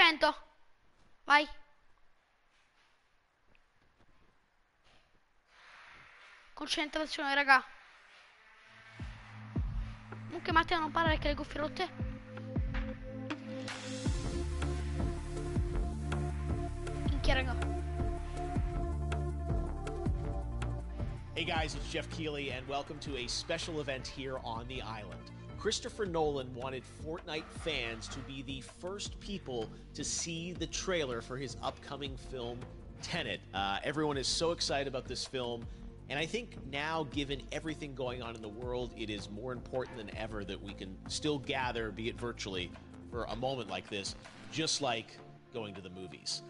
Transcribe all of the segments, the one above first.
vento. Vai. Concentrazione, raga. Comunque Matteo non parlare che le cuffie rotte. Minchia, raga. Hey guys, it's Jeff Keighley, and welcome to a special event here on the island. Christopher Nolan wanted Fortnite fans to be the first people to see the trailer for his upcoming film, Tenet. Everyone is so excited about this film, and I think now, given everything going on in the world, it is more important than ever that we can still gather, be it virtually, for a moment like this, just like going to the movies.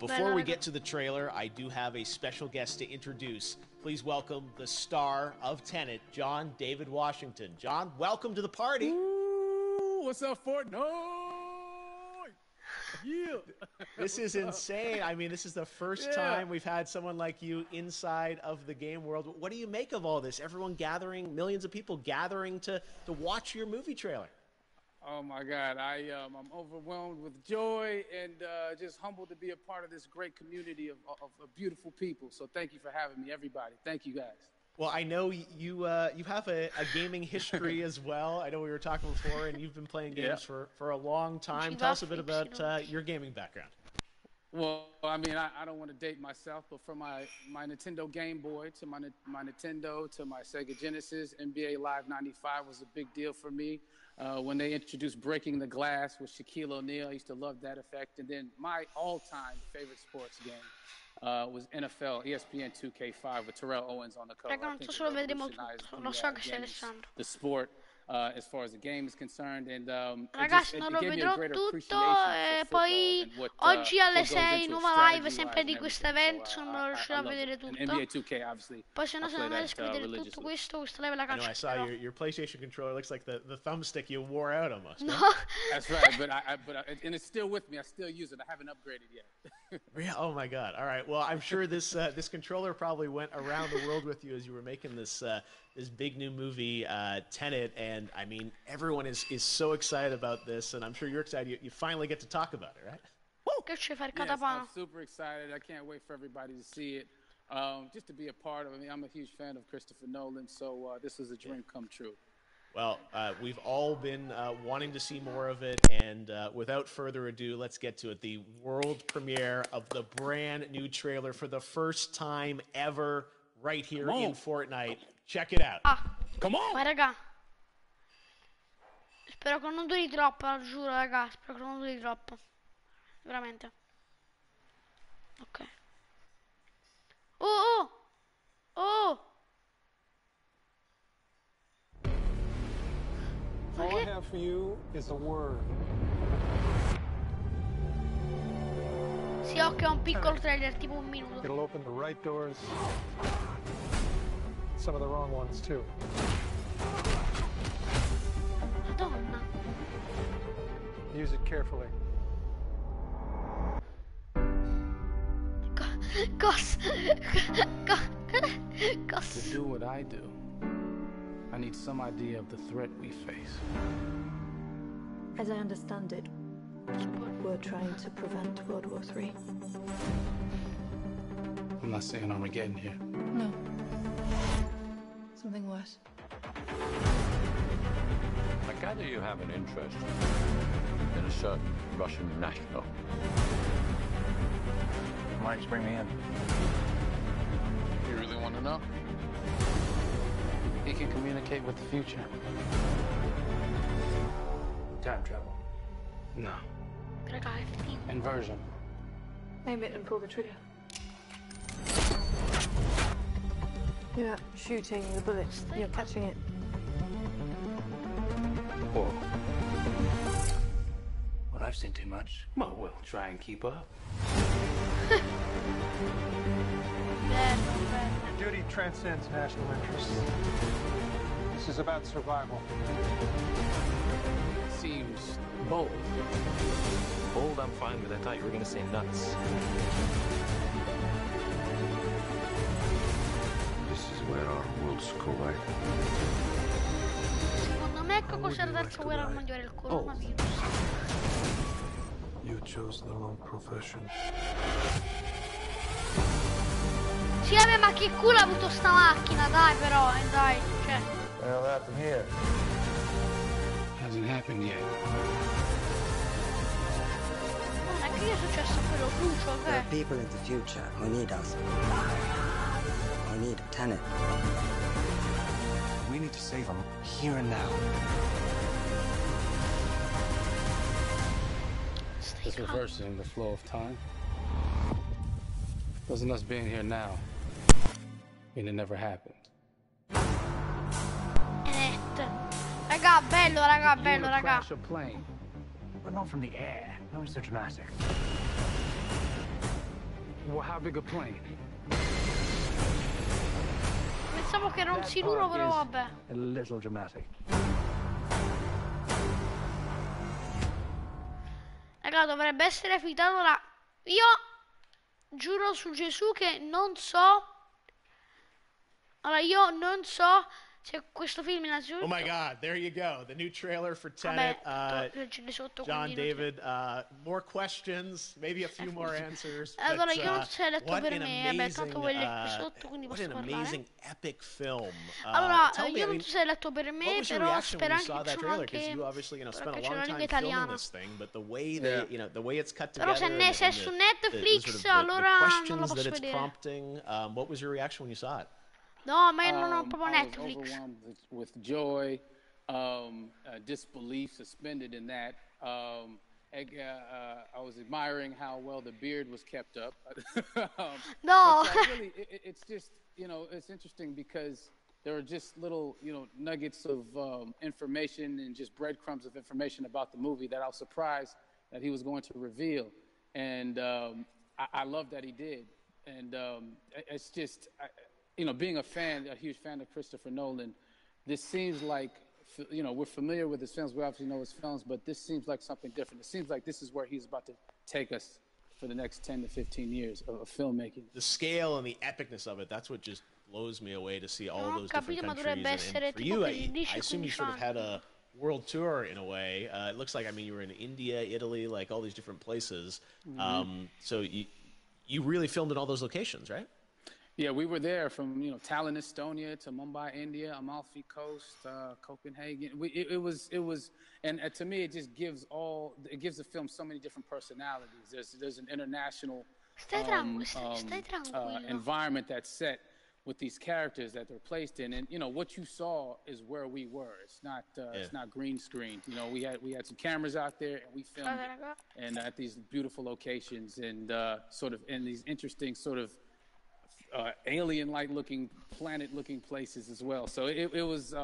Before we get to the trailer, I do have a special guest to introduce. Please welcome the star of Tenet, John David Washington. John, welcome to the party. Ooh, what's up, Fortnite? Yeah. This is insane. I mean, this is the first time we've had someone like you inside of the game world. What do you make of all this? Everyone gathering, millions of people gathering to watch your movie trailer. Oh my God, I'm overwhelmed with joy and just humbled to be a part of this great community of beautiful people. So thank you for having me, everybody. Thank you, guys. Well, I know you have a gaming history as well. I know we were talking before, and you've been playing games for a long time. Tell us a bit about your gaming background. Well, I mean, I don't want to date myself, but from my Nintendo Game Boy to my Nintendo to my Sega Genesis, NBA Live 95 was a big deal for me. When they introduced Breaking the Glass with Shaquille O'Neal, I used to love that effect. And then my all-time favorite sports game was NFL ESPN 2K5 with Terrell Owens on the cover. Raga, non so se lo vedremo tutto, lo so che stai restando. The sport, as far as the game is concerned, and ragazzi, non lo vedrò tutto e poi oggi alle 6 nuova live sempre di questo evento, se non lo riuscirò a vedere tutto. Poi se non riesco a vedere tutto questo, questa live la cancellerò. I saw your PlayStation controller looks like the thumbstick you wore out almost. No. That's right, but and it's still with me. I still use it. I haven't upgraded yet. Yeah, oh my God! All right. Well, I'm sure this controller probably went around the world with you as you were making this big new movie, Tenet, and I mean everyone is so excited about this, and I'm sure you're excited. You finally get to talk about it, right? Yes, I'm super excited. I can't wait for everybody to see it. Just to be a part of it. I mean, I'm a huge fan of Christopher Nolan, so this is a dream come true. Well, we've all been wanting to see more of it, and without further ado, let's get to it. The world premiere of the brand new trailer for the first time ever right here in Fortnite. Check it out. Come on! Ma raga, spero che non duri troppo, lo giuro, raga, spero che non duri troppo. Veramente. Ok. Oh! All I have for you is a word. Sì, occhio, è un piccolo trailer, tipo un minuto. It'll open the right doors. Some of the wrong ones too. Madonna. Use it carefully. Cos. To do what I do, I need some idea of the threat we face. As I understand it, we're trying to prevent World War III. I'm not saying Armageddon here. No. Something worse. I gather you have an interest in a certain Russian national. Why don't you bring me in? You really want to know? He can communicate with the future. Time travel. No. Raga, è figo. Inversion. Aim it and pull the trigger. You're not shooting the bullets, you're catching it. Whoa. Well, I've seen too much. Well, we'll try and keep up. Your duty transcends national interests. This is about survival. Seems bold. Bold, I'm fine with. I thought you were going to say nuts. This is where our worlds collide. Secondo me ecco cos'è la terza guerra mondiale, il coronavirus. You chose the wrong profession. Sì, vabbè, ma che culo ha avuto sta macchina, dai, però, dai, cioè. Well, what happened here? Hasn't happened yet. Non è che è successo quello crucio, There are people in the future who need us. Who need a tenant. We need to save them here and now. It's reversing the flow of time. Doesn't us being here now mean it never happened? Raga, bello, raga, bello, raga. Crash a plane, but not from the air. No, it's so dramatic. Well, how big a plane? Pensavo che era un siluro, però vabbè. A little dramatic. Raga, dovrebbe essere finito ora. Io giuro su Gesù che non so. Allora, io non so se questo film innanzitutto. Oh my God, there you go. The new trailer for Tenet. John David, more questions, maybe a few more answers. Allora, io non so se hai letto per me, beh, tanto vuoi leggere sotto, quindi what posso an parlare. amazing epic film. Allora, io non so se hai letto per me, però spero anche che ci sono anche you obviously, spent a c'è una long lingua time filming italiana. this thing, but the way they, the way it's cut Però together. se è su Netflix, allora non lo posso vedere. Prompting, what was your reaction when you saw it? No, ma io non ho proprio I was Netflix. overwhelmed with joy, disbelief suspended in that. I was admiring how well the beard was kept up. No. Really, it's just, it's interesting because there are just little, nuggets of information and just breadcrumbs of information about the movie that I was surprised that he was going to reveal. And I love that he did. And it's just... being a huge fan of Christopher Nolan, this seems like, we're familiar with his films. We obviously know his films, but this seems like something different. It seems like this is where he's about to take us for the next 10 to 15 years of filmmaking. The scale and the epicness of it, that's what just blows me away to see all those different countries. And for you, I assume you sort of had a world tour in a way. It looks like, you were in India, Italy, like all these different places. Mm-hmm. So you really filmed in all those locations, right? Yeah, we were there from Tallinn, Estonia, to Mumbai, India, Amalfi Coast, Copenhagen. It was, and to me, it just gives the film so many different personalities. There's an international environment that's set with these characters that they're placed in, and what you saw is where we were. It's not green screen. We had some cameras out there, and we filmed and at these beautiful locations and sort of in these interesting sort of alien-like looking, planet-looking places as well. So it was,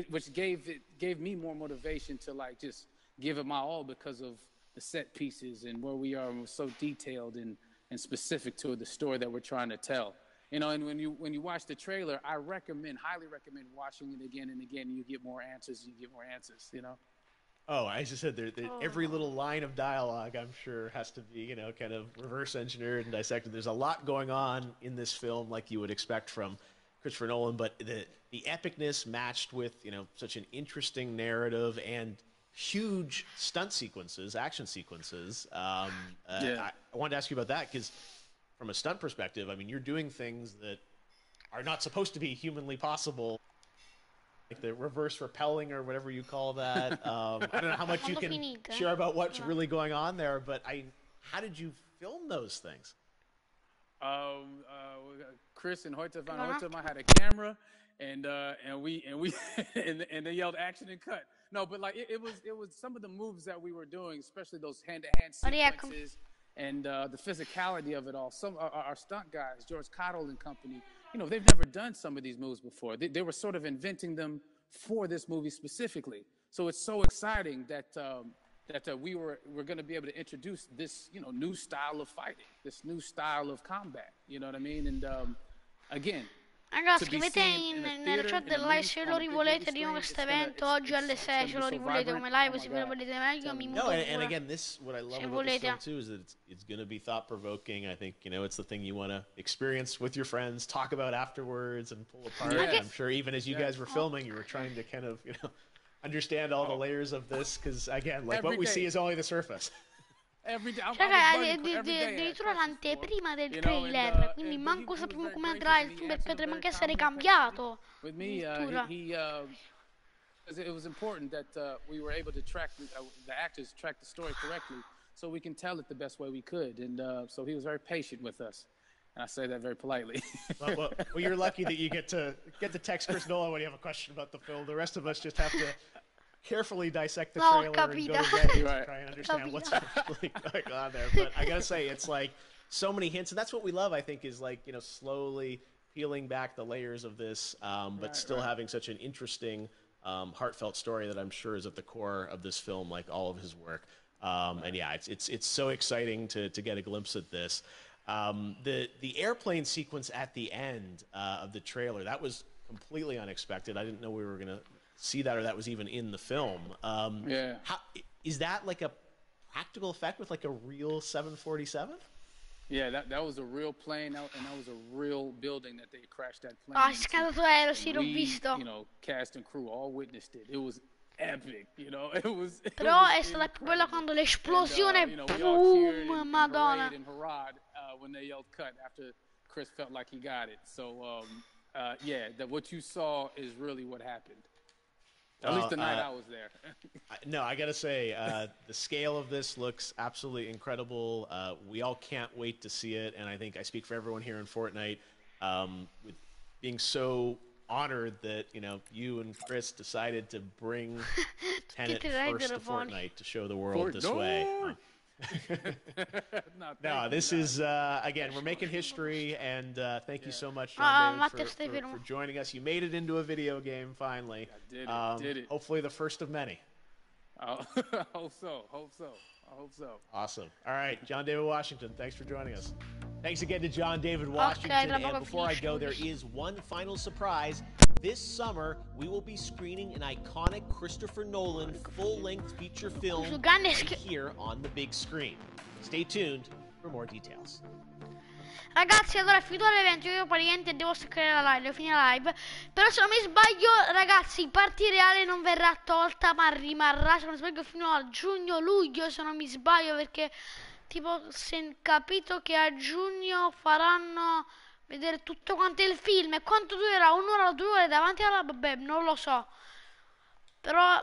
which gave me more motivation to just give it my all because of the set pieces and where we are, and we're so detailed and specific to the story that we're trying to tell. And when you watch the trailer, I highly recommend watching it again and again. You get more answers. Oh, I just said every little line of dialogue, I'm sure, has to be, kind of reverse engineered and dissected. There's a lot going on in this film, like you would expect from Christopher Nolan, but the epicness matched with, such an interesting narrative and huge stunt sequences, action sequences. I wanted to ask you about that because from a stunt perspective, you're doing things that are not supposed to be humanly possible. Like the reverse rappelling or whatever you call that. I don't know how much you can share about what's really going on there, but how did you film those things? Chris and Hoyte van Hoytema had a camera, and they yelled action and cut. No, but it was some of the moves that we were doing, especially those hand-to-hand sequences and the physicality of it all. Some our stunt guys, George Cottle and company. They've never done some of these moves before. They were sort of inventing them for this movie specifically. So it's so exciting that we're going to be able to introduce this, new style of fighting, this new style of combat. You know what I mean? And again, raga, scrivete nella chat del live se lo rivolete di questo evento oggi alle 6, se lo rivolete come live, se ve lo volete meglio mi muto. And again, what I love about this film too is that it's going to be thought-provoking. I think, it's the thing you want to experience with your friends, talk about afterwards, and pull apart. I'm sure even as you guys were filming, you were trying to kind of, understand all the layers of this because, again, what we see is only the surface. Every day. Addirittura l'anteprima del trailer, quindi manco sappiamo come andrà il film, potrebbe anche essere cambiato. With me, it was important that we were able to track the actors track the story correctly, so we can tell it the best way we could, and so he was very patient with us. And I say that very politely. well, you're lucky that you get to text Chris Nolan when you have a question about the film. The rest of us just have to carefully dissect the trailer and go to Reddit to try and understand what's really going on there. But I gotta say, it's like so many hints, and that's what we love. I think is like slowly peeling back the layers of this, but still having such an interesting, heartfelt story that I'm sure is at the core of this film, like all of his work. And yeah, it's so exciting to get a glimpse at this. The airplane sequence at the end of the trailer, that was completely unexpected. I didn't know we were going to see that, or that was even in the film. Is that like a practical effect with like a real 747? Yeah, that was a real plane, and that was a real building that they crashed that plane. Ah, scandato aereo, sì, l'ho visto. Cast and crew all witnessed it. It was epic, Però è stata più bella quando l'esplosione, boom, Madonna. When they yelled cut after Chris felt like he got it. So, what you saw is really what happened. At least the night I was there. No, I gotta say, the scale of this looks absolutely incredible. We all can't wait to see it, and I think I speak for everyone here in Fortnite, with being so honored that you and Chris decided to bring Tenet first to Fortnite to show the world this way. No, this is again, we're making history, and thank you so much, John David, for joining us. You made it into a video game finally. I did it. Hopefully the first of many. I hope so. Awesome. All right, John David Washington, thanks for joining us. Thanks again to John David Washington. And before I go, there is one final surprise. This summer, we will be screening an iconic Christopher Nolan full-length feature film right here on the big screen. Stay tuned for more details. Ragazzi, allora è finito l'evento, io praticamente devo staccare la live, devo finire la live. Però se non mi sbaglio, ragazzi, Party Reale non verrà tolta, ma rimarrà, se non mi sbaglio, fino a giugno-luglio, se non mi sbaglio, perché tipo si è capito che a giugno faranno vedere tutto quanto il film. E quanto durerà? Un'ora o 2 ore davanti alla... Vabbè, non lo so. Però...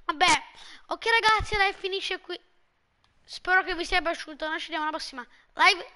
Vabbè. Ok ragazzi, la live finisce qui. Spero che vi sia piaciuto. Noi ci vediamo alla prossima live.